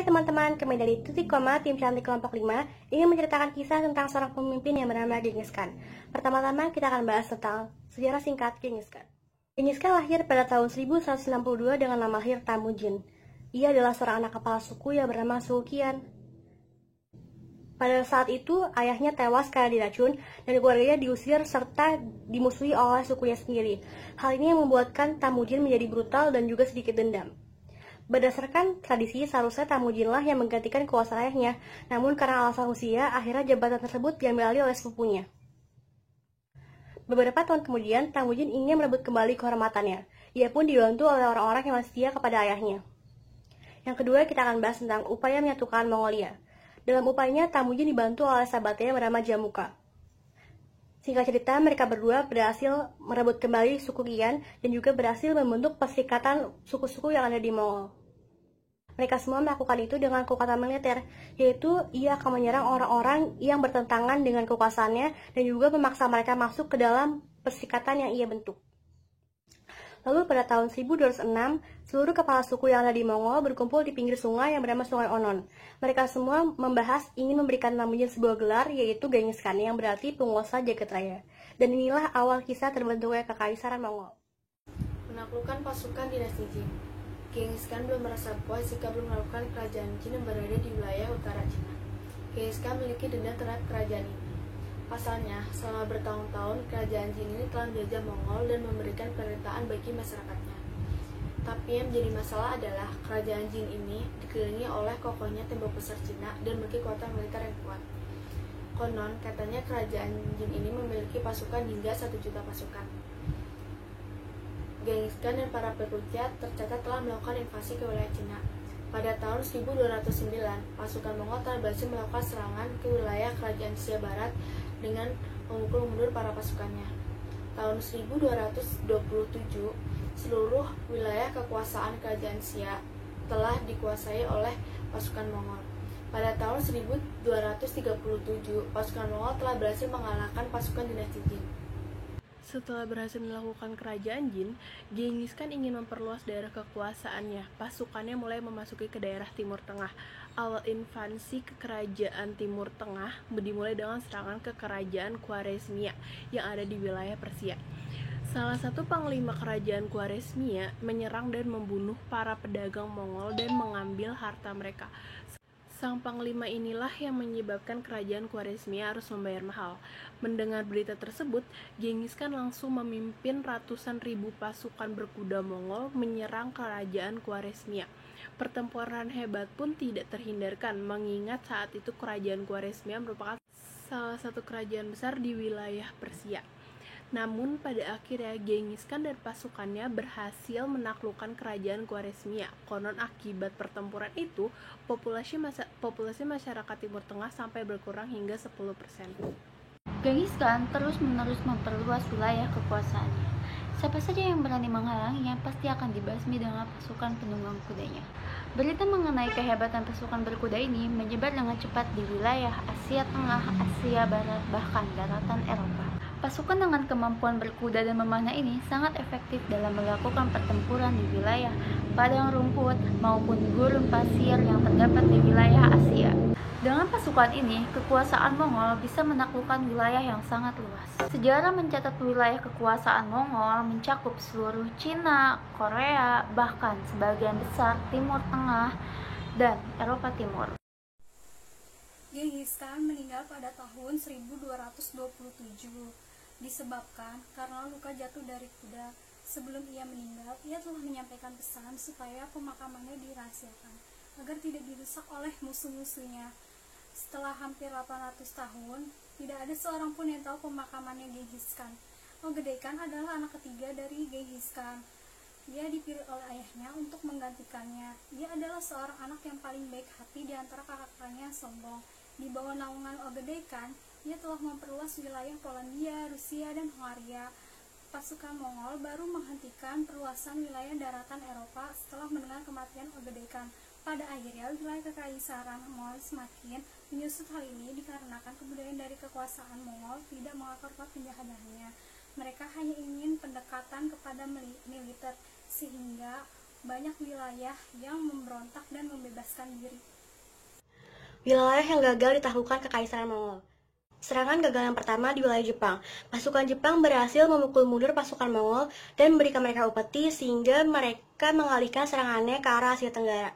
teman-teman, kami dari Titik Koma, tim cantik kelompok 5, ingin menceritakan kisah tentang seorang pemimpin yang bernama Genghis Khan. Pertama-tama kita akan bahas tentang sejarah singkat Genghis Khan. Genghis Khan lahir pada tahun 1162 dengan nama lahir Temujin. Ia adalah seorang anak kepala suku yang bernama Suku Qian. Pada saat itu, ayahnya tewas karena diracun dan keluarganya diusir serta dimusuhi oleh sukunya sendiri. Hal ini yang membuatkan Temujin menjadi brutal dan juga sedikit dendam. Berdasarkan tradisi, seharusnya Temujinlah yang menggantikan kuasa ayahnya, namun karena alasan usia, akhirnya jabatan tersebut diambil alih oleh sepupunya. Beberapa tahun kemudian, Temujin ingin merebut kembali kehormatannya. Ia pun dibantu oleh orang-orang yang masih setia kepada ayahnya. Yang kedua, kita akan bahas tentang upaya menyatukan Mongolia. Dalam upayanya, Temujin dibantu oleh sahabatnya bernama Jamuka. Singkat cerita, mereka berdua berhasil merebut kembali suku Qian dan juga berhasil membentuk perserikatan suku-suku yang ada di Mongol. Mereka semua melakukan itu dengan kekuatan militer, yaitu ia akan menyerang orang-orang yang bertentangan dengan kekuasaannya dan juga memaksa mereka masuk ke dalam perserikatan yang ia bentuk. Lalu pada tahun 1206, seluruh kepala suku yang ada di Mongol berkumpul di pinggir sungai yang bernama Sungai Onon. Mereka semua membahas ingin memberikan Temujin sebuah gelar, yaitu Genghis Khan, yang berarti penguasa jagat raya. Dan inilah awal kisah terbentuknya kekaisaran Mongol. Menaklukkan pasukan dinasti Jin. Genghis Khan belum merasa puas jika belum melakukan kerajaan Jin yang berada di wilayah utara Cina. Genghis Khan memiliki dendam terhadap kerajaan ini. Pasalnya, selama bertahun-tahun, kerajaan Jin ini telah menjajah Mongol dan memberikan penderitaan bagi masyarakatnya. Tapi yang menjadi masalah adalah kerajaan Jin ini dikelilingi oleh kokohnya tembok besar Cina dan memiliki kekuatan militer yang kuat. Konon, katanya kerajaan Jin ini memiliki pasukan hingga 1 juta pasukan. Genghis Khan dan para pengikutnya tercatat telah melakukan invasi ke wilayah Cina. Pada tahun 1209, pasukan Mongol telah berhasil melakukan serangan ke wilayah kerajaan Xia Barat dengan memukul mundur para pasukannya. Tahun 1227, seluruh wilayah kekuasaan kerajaan Xia telah dikuasai oleh pasukan Mongol. Pada tahun 1237, pasukan Mongol telah berhasil mengalahkan pasukan dinasti Jin. Setelah berhasil melakukan kerajaan Jin, Genghis Khan ingin memperluas daerah kekuasaannya. Pasukannya mulai memasuki ke daerah Timur Tengah. Awal invasi ke kerajaan Timur Tengah dimulai dengan serangan ke kerajaan Khwarezmia yang ada di wilayah Persia. Salah satu panglima kerajaan Khwarezmia menyerang dan membunuh para pedagang Mongol dan mengambil harta mereka. Sang panglima inilah yang menyebabkan kerajaan Khwarezmia harus membayar mahal. Mendengar berita tersebut, Genghis Khan langsung memimpin ratusan ribu pasukan berkuda Mongol menyerang kerajaan Khwarezmia. Pertempuran hebat pun tidak terhindarkan, mengingat saat itu kerajaan Khwarezmia merupakan salah satu kerajaan besar di wilayah Persia. Namun pada akhirnya Genghis Khan dan pasukannya berhasil menaklukkan kerajaan Khwarezmia. Konon akibat pertempuran itu, populasi masyarakat Timur Tengah sampai berkurang hingga 10%. Genghis Khan terus-menerus memperluas wilayah kekuasaannya. Siapa saja yang berani menghalanginya pasti akan dibasmi dengan pasukan penunggang kudanya. Berita mengenai kehebatan pasukan berkuda ini menyebar dengan cepat di wilayah Asia Tengah, Asia Barat, bahkan daratan Eropa. Pasukan dengan kemampuan berkuda dan memanah ini sangat efektif dalam melakukan pertempuran di wilayah padang rumput maupun gurun pasir yang terdapat di wilayah Asia. Dengan pasukan ini, kekuasaan Mongol bisa menaklukkan wilayah yang sangat luas. Sejarah mencatat wilayah kekuasaan Mongol mencakup seluruh Cina, Korea, bahkan sebagian besar Timur Tengah dan Eropa Timur. Genghis Khan meninggal pada tahun 1227 disebabkan karena luka jatuh dari kuda. Sebelum ia meninggal, ia telah menyampaikan pesan supaya pemakamannya dirahasiakan agar tidak dirusak oleh musuh-musuhnya. Setelah hampir 800 tahun, tidak ada seorang pun yang tahu pemakamannya Genghis Khan. Ogedei Khan adalah anak ketiga dari Genghis Khan. Dia dipilih oleh ayahnya untuk menggantikannya. Dia adalah seorang anak yang paling baik hati di antara kakak-kakaknya yang sombong. Di bawah naungan Ogedei Khan, ia telah memperluas wilayah Polandia, Rusia, dan Hongaria. Pasukan Mongol baru menghentikan perluasan wilayah daratan Eropa setelah mendengar kematian Ogedei Khan. Pada akhirnya, wilayah kekaisaran Mongol semakin menyusut. Hal ini dikarenakan kebudayaan dari kekuasaan Mongol tidak mengakar kuat penjajahannya. Mereka hanya ingin pendekatan kepada militer, sehingga banyak wilayah yang memberontak dan membebaskan diri. wilayah yang gagal ditaklukkan Kekaisaran Mongol. Serangan gagal yang pertama di wilayah Jepang. Pasukan Jepang berhasil memukul mundur pasukan Mongol dan memberikan mereka upeti sehingga mereka mengalihkan serangannya ke arah Asia Tenggara.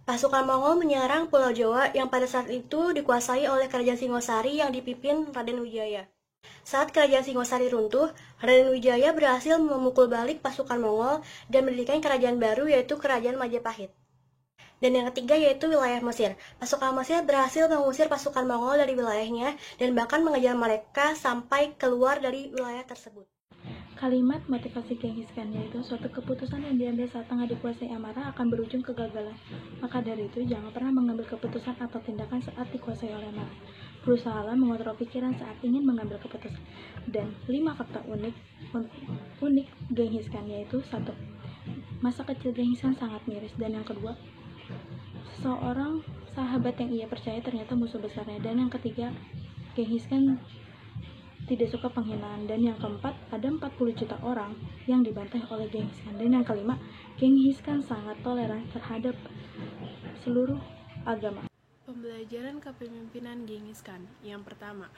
Pasukan Mongol menyerang Pulau Jawa yang pada saat itu dikuasai oleh Kerajaan Singosari yang dipimpin Raden Wijaya. Saat Kerajaan Singosari runtuh, Raden Wijaya berhasil memukul balik pasukan Mongol dan mendirikan kerajaan baru yaitu Kerajaan Majapahit. Dan yang ketiga yaitu wilayah Mesir. Pasukan Mesir berhasil mengusir pasukan Mongol dari wilayahnya dan bahkan mengejar mereka sampai keluar dari wilayah tersebut. Kalimat motivasi Genghis Khan yaitu suatu keputusan yang diambil saat tengah dikuasai amarah akan berujung kegagalan. Maka dari itu, jangan pernah mengambil keputusan atau tindakan saat dikuasai oleh amarah. Berusahalah mengontrol pikiran saat ingin mengambil keputusan. Dan 5 fakta unik Genghis Khan yaitu 1. Masa kecil Genghis Khan sangat miris. Dan yang kedua, seorang sahabat yang ia percaya ternyata musuh besarnya. Dan yang ketiga, Genghis Khan tidak suka penghinaan. Dan yang keempat, ada 40 juta orang yang dibantai oleh Genghis Khan. Dan yang kelima, Genghis Khan sangat toleran terhadap seluruh agama. Pembelajaran kepemimpinan Genghis Khan. Yang pertama,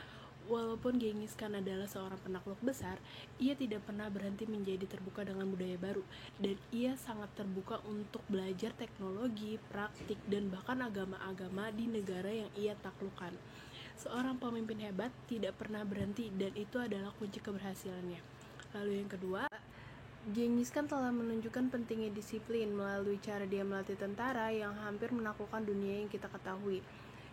walaupun Genghis Khan adalah seorang penakluk besar, ia tidak pernah berhenti menjadi terbuka dengan budaya baru, dan ia sangat terbuka untuk belajar teknologi, praktik, dan bahkan agama-agama di negara yang ia taklukkan. Seorang pemimpin hebat tidak pernah berhenti, dan itu adalah kunci keberhasilannya. Lalu yang kedua, Genghis Khan telah menunjukkan pentingnya disiplin melalui cara dia melatih tentara yang hampir menaklukkan dunia yang kita ketahui.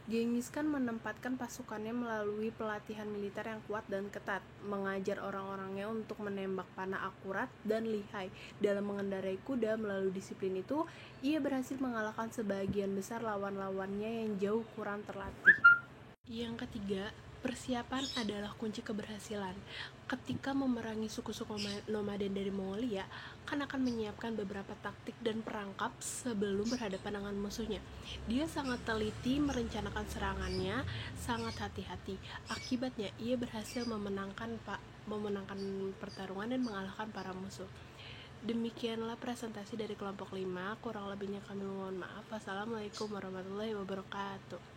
Genghis Khan menempatkan pasukannya melalui pelatihan militer yang kuat dan ketat, mengajar orang-orangnya untuk menembak panah akurat dan lihai. Dalam mengendarai kuda melalui disiplin itu, ia berhasil mengalahkan sebagian besar lawan-lawannya yang jauh kurang terlatih. Yang ketiga, persiapan adalah kunci keberhasilan. Ketika memerangi suku-suku nomaden dari Mongolia, Khan akan menyiapkan beberapa taktik dan perangkap sebelum berhadapan dengan musuhnya. Dia sangat teliti merencanakan serangannya, sangat hati-hati. Akibatnya, ia berhasil memenangkan pertarungan dan mengalahkan para musuh. Demikianlah presentasi dari kelompok 5. Kurang lebihnya kami mohon maaf. Wassalamualaikum warahmatullahi wabarakatuh.